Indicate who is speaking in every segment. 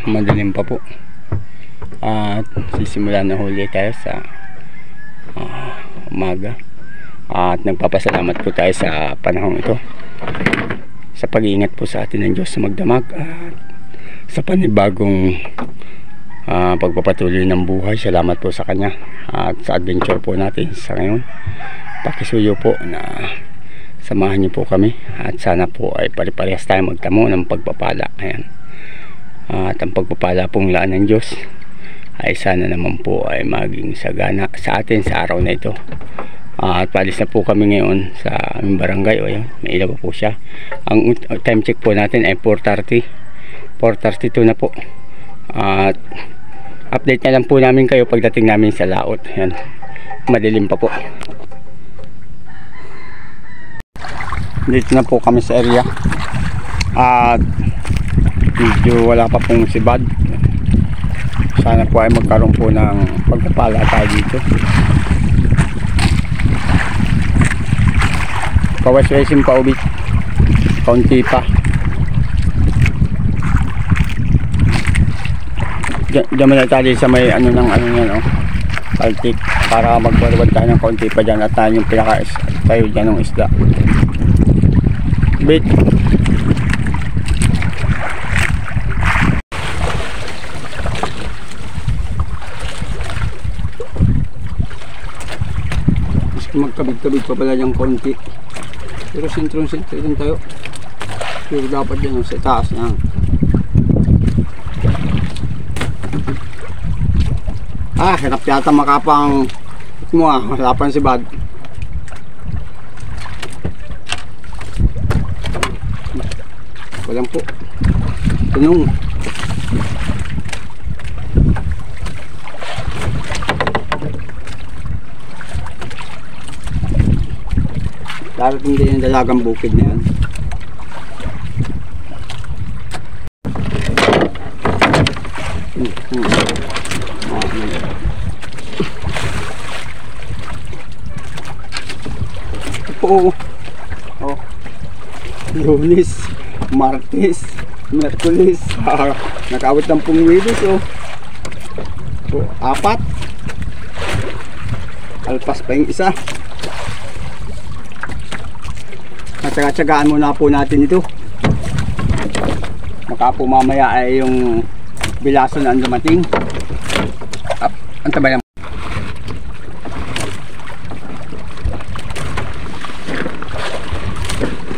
Speaker 1: madilim pa po at sisimula na huli tayo sa umaga. At nagpapasalamat po tayo sa panahong ito, sa pag-iingat po sa atin ng Diyos sa magdamag at sa panibagong pagpapatuloy ng buhay. Salamat po sa Kanya at sa adventure po natin sa ngayon. Pakisuyo po na samahan niyo po kami at sana po ay pare-parehas tayo magtamo ng pagpapala. Ayan. At ang pagpapala pong laan ng Diyos ay sana naman po ay maging sagana sa atin sa araw na ito. At palis na po kami ngayon sa aming barangay. O yan, may ilaw po siya. Ang time check po natin ay 4:30, 4:32 na po. At update na lang po namin kayo pagdating namin sa laot. Yan, madilim pa po. Dito na po kami sa area at medyo wala pa pong sibad. Sana po ay magkaroon po ng pagpapala tayo dito. Kawas-wasin pa ubit, kaunti pa. Diyan na tayo sa may ano yan, kaltik, para magbarwad tayo ng kaunti pa dyan at tayo yung pinaka tayo dyan ng isda. Bait. Magkabig-kabig pa pala yung konti, pero sentro-sentro din tayo, pero dapat din sa taas na. Hirap yata makapang mo wala pang sibad. Walang po tunong. Darating din yung dalagang bukid na yan. Lunes, Martes, Merkulis, nakawit ng pungwilis. Apat, alpas pa yung isa. Natsaga-tsagaan muna po natin ito. Maka po mamaya ay yung bilaso na ang dumating. Ang tabay naman.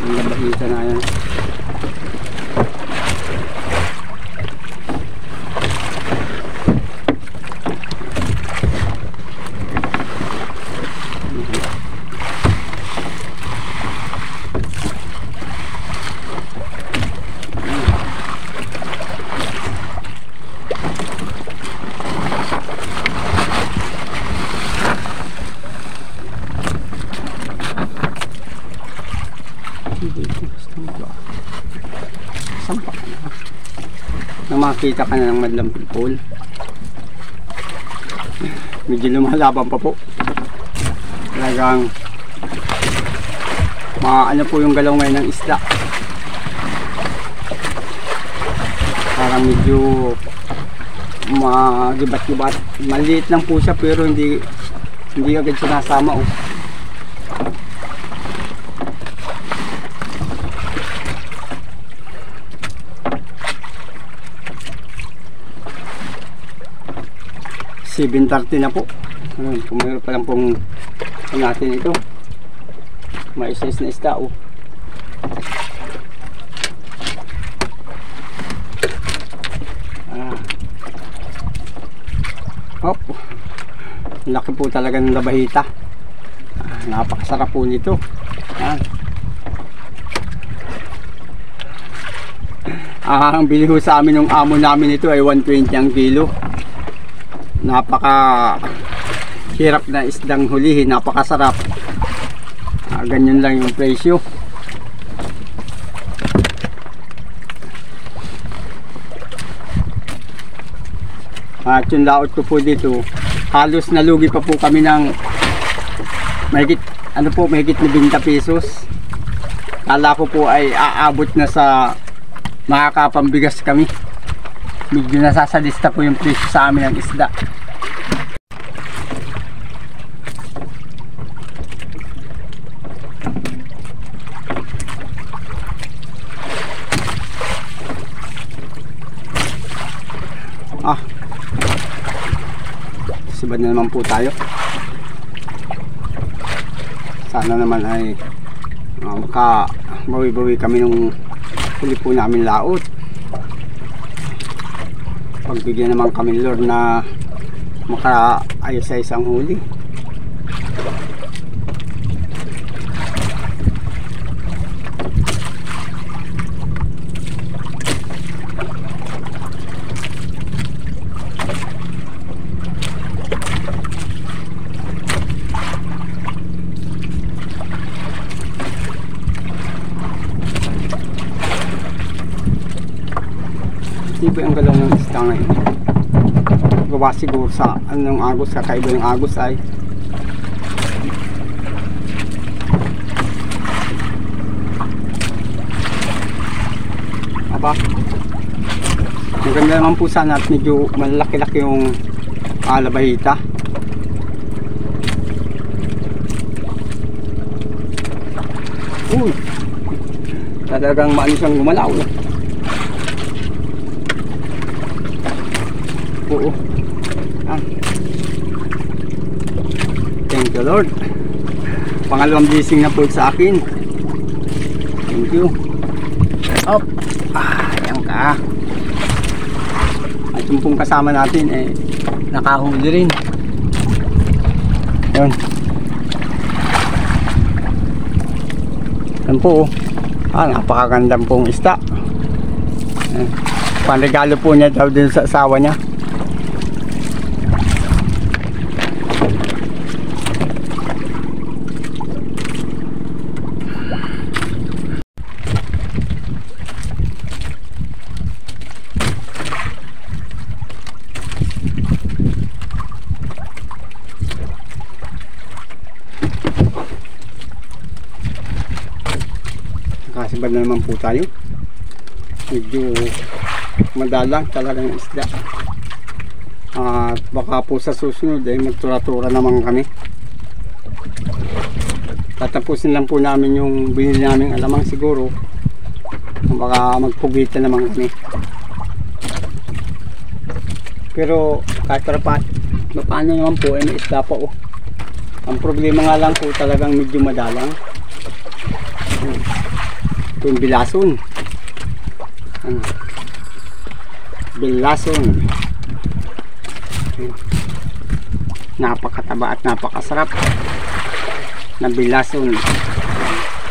Speaker 1: Ang labahita na yan. Makita ka na ng madlang pilpol. Medyo lumalaban pa po. Talagang ano po yung galaw ngayon ng isda. Parang medyo magibat-gibat. Maliit lang po siya pero hindi agad sinasama. 7:30 na po. Kung mayroon pa lang pong natin ito. May size na isda. Laki po talaga ng labahita. Napakasarap po nito. Ang bili ko sa amin ng amo namin ito ay 120 ang kilo. Napaka hirap na isdang hulihin, napakasarap. Ganyan lang yung presyo. At yung laot ko po dito, halos nalugi pa po kami ng mahigit na 20 pesos. Kala ko po ay aabot na sa makakapambigas kami. medyo nasasalista po yung presyo sa amin ng isda. Sibad na naman po tayo. Sana naman ay makabawi-bawi kami nung huli po namin laot. Pagbigyan naman kami Lord na makaayos sa isang huli. Iba ang galaw ng isda ngayon. Gawa siguro sa anong agos, kakaiba yung agos ay aba, maganda naman po sana at medyo malaki-laki yung alabahita. Uy, talagang maano siyang gumalaw. Oo. Thank you Lord. Pangalawang blessing na po sa akin. Thank you. Up. Ayan ka. At yung pong kasama natin nakahuli rin. Yun. Yan po. Napakagandang pong isda. Panregalo po niya daw din sa asawa niya. Nakasibad na naman po tayo. Medyo madalang talagang isda. At baka po sa susunod magtura-tura naman kami. Tatapusin lang po namin yung binili namin alamang siguro. Baka magpugitan naman kami. Pero kahit paano naman po may isda po. Ang problema nga lang po talagang medyo madalang. Ito yung bilason. Bilason. Napakataba at napakasarap na bilason.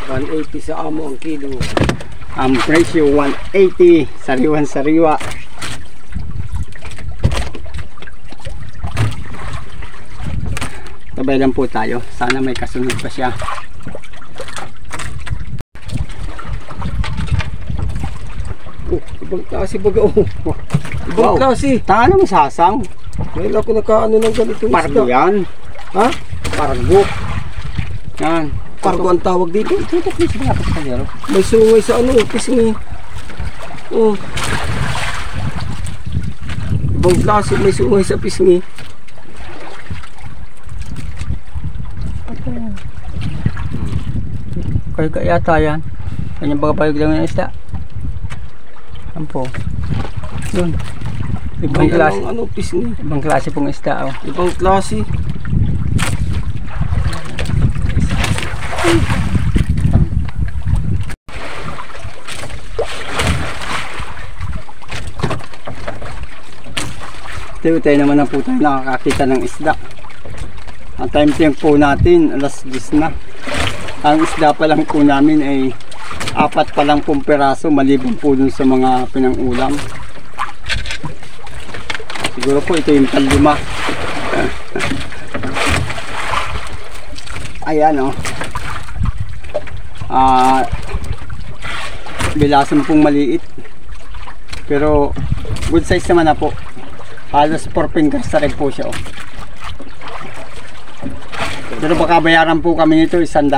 Speaker 2: 180 sa amo ang kilo.
Speaker 1: Ang presyo 180, sariwan sariwa. Tabay lang po tayo, sana may kasunod pa siya.
Speaker 2: Ibang klase baga Ibang klase.
Speaker 1: Tanga naman sasang.
Speaker 2: Ngayon ako nakaano ng ganitong
Speaker 1: Pargo yan.
Speaker 2: Ha?
Speaker 1: Pargo. Yan.
Speaker 2: Pargo ang tawag dito.
Speaker 1: Tutok mo sa lapit sa kanyero.
Speaker 2: May sungay sa pisngi. Oh. Ibang klase, may sungay sa pisngi.
Speaker 1: Kaya yata yan. Kanyang bagapayog lang ng isda. Yan po. Yun. Ibang klase.
Speaker 2: Pisngi.
Speaker 1: Ibang klase pong isda. Oh.
Speaker 2: Ibang klase.
Speaker 1: Tayo naman na po tayo nakakakita ng isda. Ang time temp po natin alas 10 na. Ang isda pa lang po namin ay 4 pa lang pong peraso maliban po dun sa mga pinangulam. Siguro po ito yung panlima. Ayan oh. Bilasan pong maliit. Pero good size naman na po. Halos 4 fingers na rin po siya oh. Pero baka bayaran po kami nito 100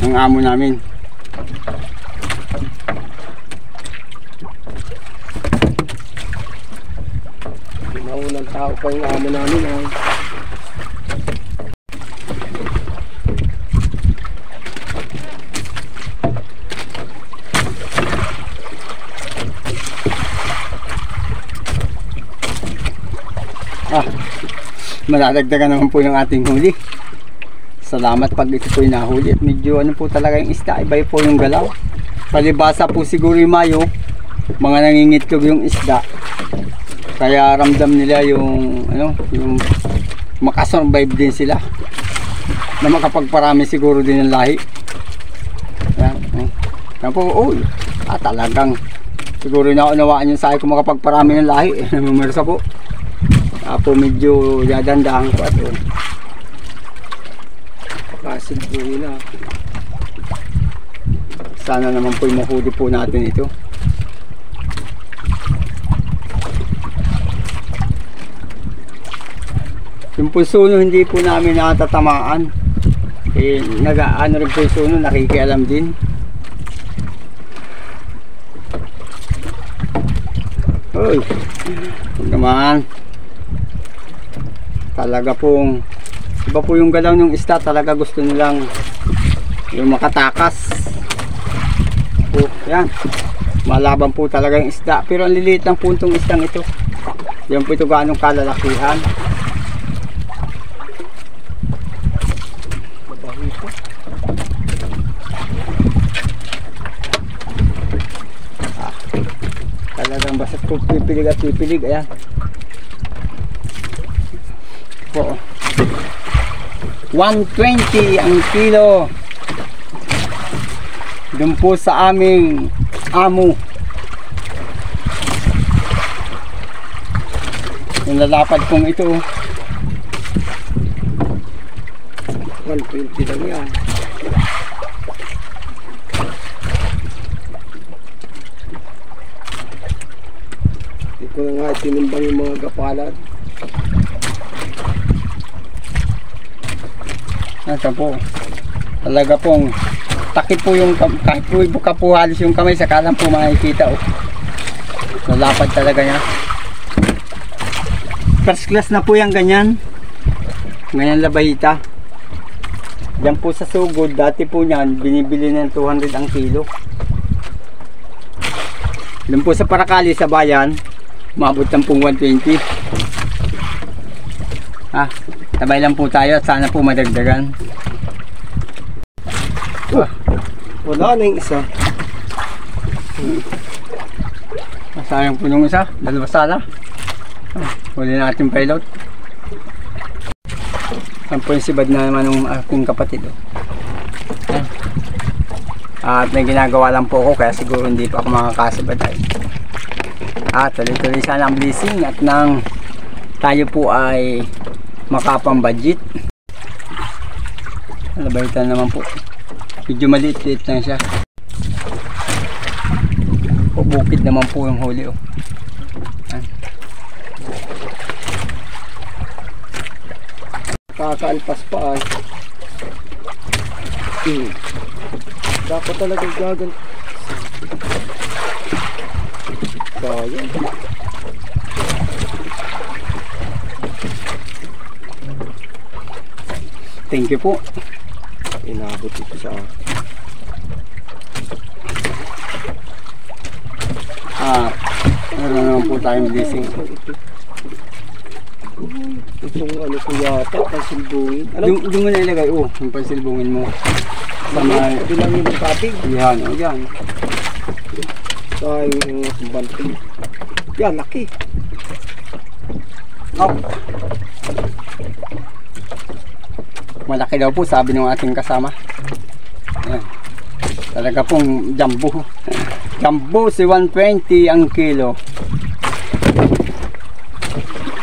Speaker 1: ang amo namin.
Speaker 2: Maunang tao pa yung amo namin ay.
Speaker 1: Maladagdagan naman po yung ating huli. Salamat pag ito po yung nahuli. At medyo ano po talaga yung isda, iba po yung galaw. Palibasa po siguro yung Mayo, mga nangingitlog yung isda. Kaya ramdam nila yung ano, yung makasurvive din sila. Na makapagparami siguro din ng lahi. Yan, yan po, talagang siguro naunawaan yung sahi kung makapagparami ng lahi. Namumursa po. Apo medyo dadandahan ko at
Speaker 2: Kasid po nila.
Speaker 1: sana naman po mahuli po natin ito. Yung pusuno hindi po namin natatamaan. Nag-ano rin po yung suno, nakikialam din. Uy, naman. Talaga pong iba po yung galaw ng isda, talaga gusto nilang yung makatakas. Yan, malaban po talaga yung isda, pero ang liliit ng puntong isdang ito. Yan po ito ganong kalalakihan. Talagang basta po pipilig at pipilig. Ayan po, 120 ang kilo dun po sa aming amo. Yung lalapad pong ito
Speaker 2: 120 lang yan. Hindi ko na nga tinimbang yung mga gapalad.
Speaker 1: Nasa po, talaga pong takip po yung kahit po ibuka po halos yung kamay, saka lang po makikita. Nalapad talaga niya. First class na po yung ganyan. Ganyan labahita. Yan po sa sugod, dati po niyan binibili ng 200 ang kilo. Yan po sa Paracali sa bayan, maabot ng pong 120. Tabay lang po tayo at sana po madagdagan.
Speaker 2: Wala na yung isa.
Speaker 1: Masayang po nung isa, dalawa sana. Huli natin pilot. Yan po yung sibad na naman ng aking kapatid. At may ginagawa lang po ako, kaya siguro hindi pa ako makakasibad ay. Tuloy-tuloy sana ang blessing at nang tayo po ay makapang budget. Labaitan naman po, medyo maliit-liit lang siya. Bukid naman po yung huli.
Speaker 2: Kakaalpas pa ay. Dapat talaga gagan. Sayang.
Speaker 1: Thank you po.
Speaker 2: Inabot ito sa akin.
Speaker 1: Meron naman po tayong blessing.
Speaker 2: Itong ano ko yata, pansilbungin.
Speaker 1: Yung mo na ilagay, yung pansilbungin mo. Sama,
Speaker 2: bilang yung kapig.
Speaker 1: Yan, yan.
Speaker 2: Sayang yung banting. Yan, laki.
Speaker 1: Malaki daw po, sabi ng ating kasama. Ayan. Talaga pong jumbo. Jumbo si 120 ang kilo.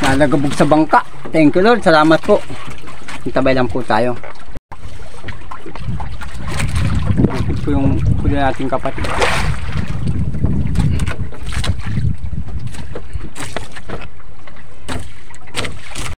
Speaker 1: Nalagabog sa bangka. Thank you Lord, salamat po. Tabay lang po tayo. Ito po yung huli nating kapatid.